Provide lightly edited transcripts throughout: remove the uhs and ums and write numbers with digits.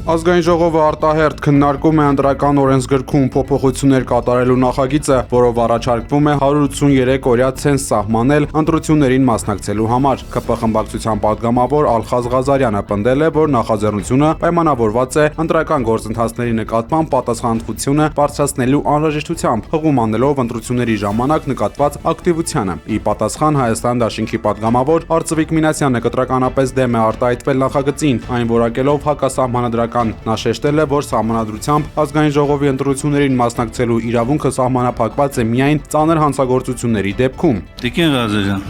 Ազգային ժողովը արտահերթ քննարկում է ընտրական օրենսգրքում փոփոխություններ կատարելու նախագիծը, որով առաջարկվում է 183 օրյա ցենզ սահմանել ընտրություններին մասնակցելու համար։ ԿՊ խմբակցության падգամավոր Ալխազ Ղազարյանը պնդել է, որ նախաձեռնությունը պայմանավորված է ընտրական գործընթացների նկատմամբ պատասխանատվությունը բարձրացնելու անհրաժեշտությամբ, հղում անելով ընտրությունների ժամանակ նկատված ակտիվությանը։ Ի պատասխան Հայաստան դաշինքի падգամավոր Արծվիկ Մինասյանը կտրականապես դեմ է արտահայտվել նախագծին, այն որակելով հակասահմանադրական։ Նա շեշտել է, որ սահմանադրությամբ ազգային ժողովի ընտրություններին մասնակցելու իրավունքը սահմանափակված է միայն ծանր հանցագործությունների դեպքում։ Տիկին Ղազարյան,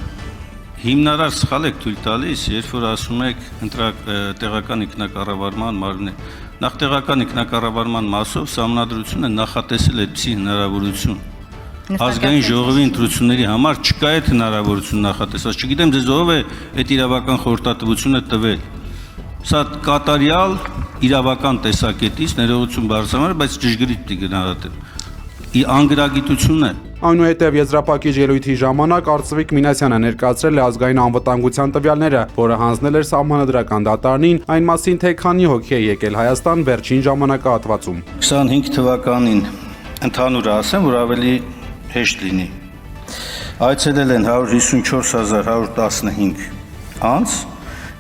հիմնարար սխալ եք թույլ տալիս, երբ որ ասում եք տեղական ինքնակառավարման մարմնի։ Նախ տեղական ինքնակառավարման մասով սահմանադրությունը նախատեսել է այդպիսի հնարավորություն։ Ազգային ժողովի ընտրությունների համար չկա այդ հնարավորություն նախատեսած։ Չգիտեմ ձեզ ով է այդ իրավական խորհրդատվությունը տվել։ Սա կատարյալ իրավական տեսակետից ներողություն բարձրանում, բայց ճշգրիտ պիտի գնահատեմ։ Անգրագիտություն է։ Այնուհետև եզրափակիչ ելույթի ժամանակ Արծվիկ Մինասյանը ներկայացրել է ազգային անվտանգության տվյալները, որը հանձնել էր սահմանադրական դատարանին, այն մասին, թե քանի հոգի է եկել Հայաստան վերջին ժամանակահատվածում։ 25 թվականին ընդհանուր ասեմ, որ ավելի հեշտ լինի։ Այցելել են 154115 անձ,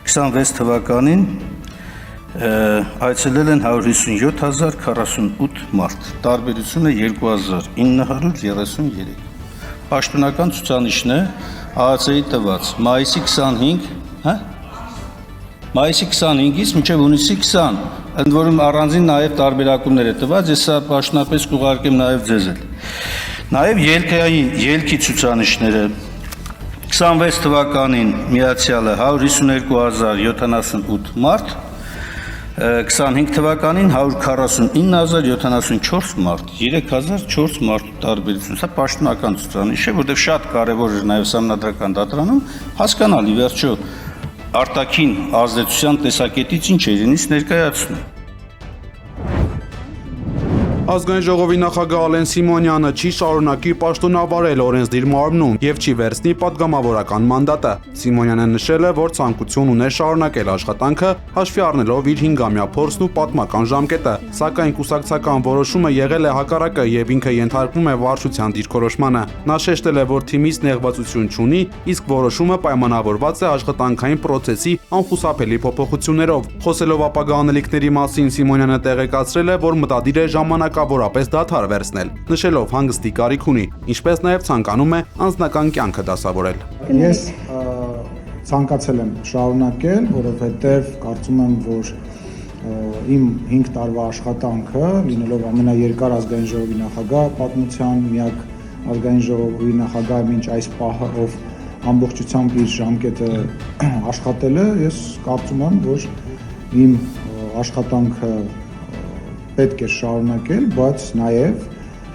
26 թվականին այցելել են 157048 մարդ, տարբերությունը 2933։ Պաշտոնական ցուցանիշն է ԱԱՑ-ի տված մայիսի 25-ից մինչև հունիսի 20, ընդ որում առանձին նաև տարբերակումներ է տված, ես սա պաշտոնապես կուղարկեմ նաև ձեզ էլ։ Նաև ելքի ցուցանիշները 26 թվականին միացյալը 152078 մարդ, 25 թվականին 149074 մարդ, 3004 մարդ տարբերություն, սա պաշտոնական ցուցանիշ է, որտեղ շատ կարևոր էր նաև սահմանադրական դատարանում հասկանալ ի վերջո արտաքին ազդեցության տեսակետից ինչ է իրենից ներկայացնում։ Ազգային ժողովի նախագահ Ալեն Սիմոնյանը չի շարունակի պաշտոնավարել օրենսդիր մարմնում եւ չի վերցնի падգամավորական մանդատը։ Սիմոնյանը նշել է, որ ցանկություն ուներ շարունակել աշխատանքը, հաշվի առնելով իր 5-ամյա փորձն ու պատմական ժամկետը, սակայն կուսակցական որոշումը եղել է հակառակը եւ ինքը ենթարկվում է վարչության դիրքորոշմանը։ Նա շեշտել է, որ թիմից նեղվածություն չունի, իսկ որոշումը պայմանավորված է աշխատանքային պրոցեսի անխուսափելի փոփոխություններով։ Խոսելով ապագա անելիքների մասին Սիմոնյանը տեղեկացրել է, որ մտադիր է ժամանակավորապես դադար վերցնել, նշելով հանգստի կարիք ունի, ինչպես նաև ցանկանում է անձնական կյանքը դասավորել։ Ես ցանկացել եմ շարունակել, որովհետև կարծում եմ, որ իմ 5 տարվա աշխատանքը, լինելով ամենաերկար ազգային ժողովի նախագահ պատմության, միակ ազգային ժողովի նախագահ մինչ այս պահը, ով ամբողջությամբ իր ժամկետը աշխատել է, ես կարծում եմ, որ իմ աշխատանքը պետք է շարունակել, բայց նաև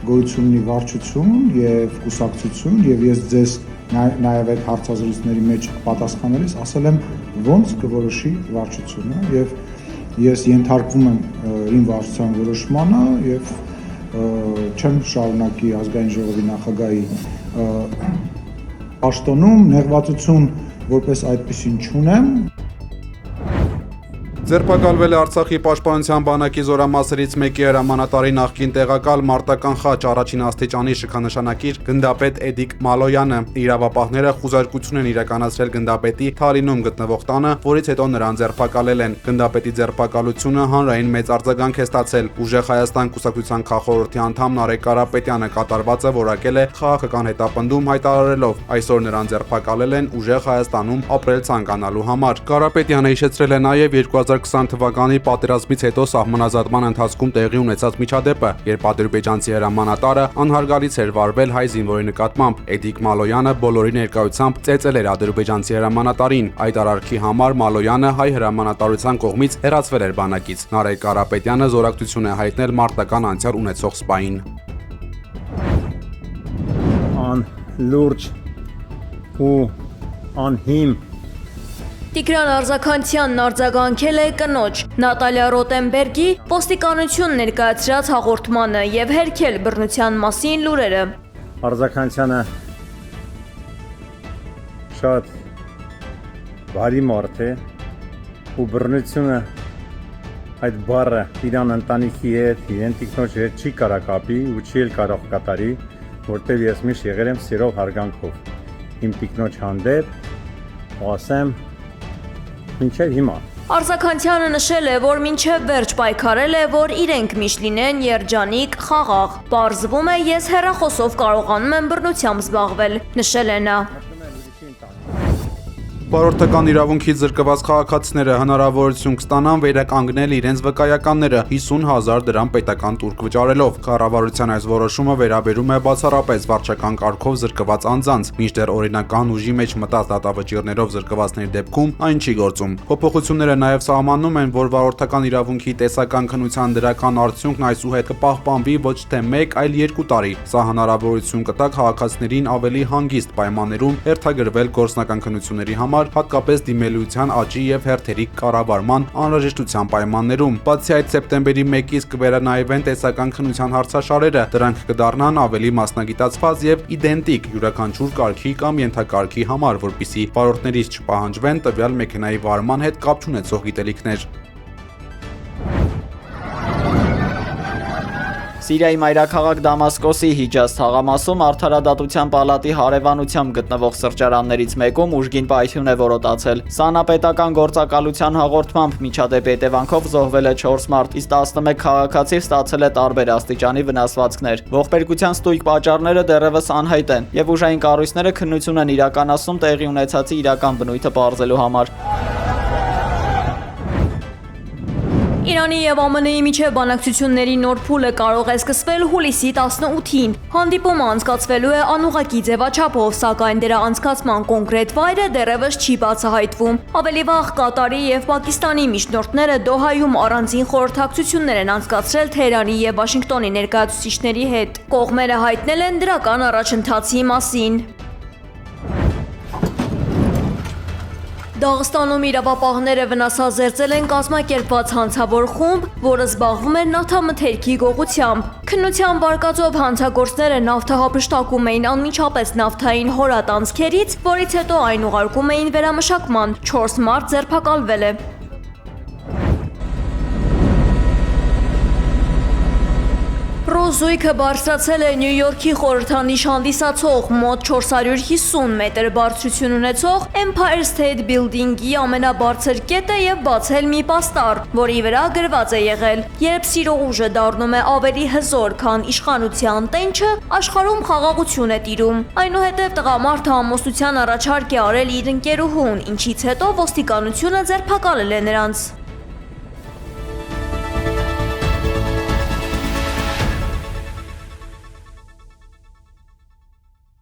գոյություն ունի վարչություն եւ կուսակցություն եւ ես ձեզ նաև այդ հարցազրույցների մեջ պատասխանելիս ասել եմ ոնց կորոշի վարչությունը եւ ես ենթարկվում եմ իմ վարչության որոշմանը եւ չեմ շարունակի ազգային ժողովի նախագահի պաշտոնում, նեղվածություն որպես այդպեսին չունեմ։ Ձերբակալվել է Արցախի պաշտպանության բանակի զորամասերից մեկի հրամանատարի նախկին տեղակալ մարտական խաչ առաջին աստիճանի շքանշանակիր գնդապետ Էդիկ Մալոյանը։ Իրավապահները խուզարկություն են իրականացրել գնդապետի Թալինում գտնվող տանը, որից հետո նրան ձերբակալել են։ Գնդապետի ձերբակալությունը հանրային մեծ արձագանք է ստացել։ Ուժեղ Հայաստան կուսակցության քաղխորհրդի անդամ Նարեկ Կարապետյանը կատարվածը որակել է խաղաղական հետապնդում հայտարարելով. այսօր նրան ձերբակալել են Ուժեղ Հայաստանում ապրել ցանկանալու համար։ Կարապետյանը հիշեցրել է նաև 2020 թվականի պատերազմից հետո սահմանազատման ընթացքում տեղի ունեցած միջադեպը, երբ ադրբեջանցի հրամանատարը անհարգալից էր վարվել հայ զինվորի նկատմամբ։ Էդիկ Մալոյանը բոլորի ներկայությամբ ծեծել էր ադրբեջանցի հրամանատարին։ Այդ արարքի համար Մալոյանը հայ հրամանատարության կողմից հեռացվել էր բանակից։ Նարեկ Կարապետյանը զորակցություն է հայտնել մարտական անցյալ ունեցող սպային։ Անլուրջ ու անհիմ Տիգրան Արձաքանցյանն արձագանքել է կնոջ Նատալիա Ռոտենբերգի ոստիկանություն ներկայացրած հաղորդմանը եւ հերքել բռնության մասին լուրերը։ Արձաքանցյանը շատ բարի մարդ է ու բռնությունը այդ բառը իրան ընտանիքի հետ, իրեն տիկնոջ հետ չի կարա կապի ու չի էլ կարող կատարի, որտեղ ես միշտ եղել եմ սիրով հարգանքով իմ տիկնոջ հանդեպ, ասեմ, մինչև հիմա։ Արզաքանցյանը նշել է, որ մինչև վերջ պայքարել է, որ իրենք միշտ լինեն երջանիկ, խաղաղ։ Պարզվում է, ես հեռախոսով կարողանում եմ բռնությամբ զբաղվել, նշել է նա։ Վարորդական իրավունքից զրկված քաղաքացիները հնարավորություն կստանան վերականգնել իրենց վկայականները 50,000 դրամ պետական տուրք վճարելով։ Կառավարության այս որոշումը վերաբերում է բացառապես վարչական կարգով զրկված անձանց, մինչդեռ օրինական ուժի մեջ մտած դատավճիռներով զրկվածների դեպքում այն չի գործում։ Փոփոխությունները նաև սահմանում են, որ վարորդական իրավունքի տեսական քննության դրական արդյունքն այսուհետ կպահպանվի ոչ թե 1, այլ 2 տարի։ Սա հնարավորություն կտա քաղաքացիներին ավելի հանգիստ պայմաններում հերթագրվել գործնական քննությունների համար, հատկապես դիմելիության աճի եւ հերթերի կառավարման անհրաժեշտության պայմաններում։ Բացի այդ, սեպտեմբերի 1-ից կվերանայվեն տեսական քննության հարցաշարերը, դրանք կդառնան ավելի մասնագիտացված եւ իդենտիկ յուրաքանչյուր կարգի կամ ենթակարգի համար, որպիսի վարորդներից չպահանջվեն տվյալ մեքենայի վարման հետ կապ չունեցող գիտելիքներ։ Սիրիայի մայրաքաղաք Դամասկոսի Հիջազ թաղամասում Արդարադատության պալատի հարևանությամբ գտնվող սրճարաններից մեկում ուժգին պայթյուն է որոտացել։ Սանապետական գործակալության հաղորդմամբ միջադեպի հետևանքով զոհվել է 4 մարդ, իսկ 11 քաղաքացի ստացել է տարբեր աստիճանի վնասվածքներ։ Ողբերգության ստույգ պատճառները դեռևս անհայտ են, եւ ուժային կառույցները քննություն են իրականացնում տեղի ունեցածի իրական բնույթը պարզելու համար։ Իրանի եւ ԱՄՆ-ի միջև բանակցությունների նոր փուլը կարող է սկսվել հուլիսի 18-ին։ Հանդիպումը անցկացվելու է անուղղակի ձևաչափով, սակայն դրա անցկացման կոնկրետ վայրը դեռևս չի բացահայտվում։ Ավելի վաղ Կատարի եւ Պակիստանի միջնորդները Դոհայում առանձին խորհրդակցություններ են անցկացրել Թեհրանի եւ Վաշինգտոնի ներկայացուցիչների հետ։ Կողմերը հայտնել են դրական առաջընթացի մասին։ Դաղստանում իրավապահները վնասազերծել են կազմակերպված հանցավոր խումբ, որը զբաղվում էր նավթամթերքի գողությամբ։ Քննության վարկածով հանցագործները նավթը հափշտակում էին անմիջապես նավթային հորատ անցքերից, որից հետո այն ուղարկում էին վերամշակման։ 4 մարդ ձերբակալվել է։ Ռոզույքը բարձրացել է Նյու Յորքի խորհրդանիշ հանդիսացող մոտ 450 մետր բարձրություն ունեցող Empire State Building-ի ամենաբարձր կետը եւ բացել մի պաստառ, որի վրա գրված է եղել. «Երբ սիրո ուժը դառնում է ավելի հզոր, քան իշխանության տենչը, աշխարհում խաղաղություն է տիրում»։ Այնուհետև տղամարդը ամուսնության առաջարկ է արել իր ընկերուհուն, ինչից հետո ոստիկանությունը ձերբակալել է նրանց։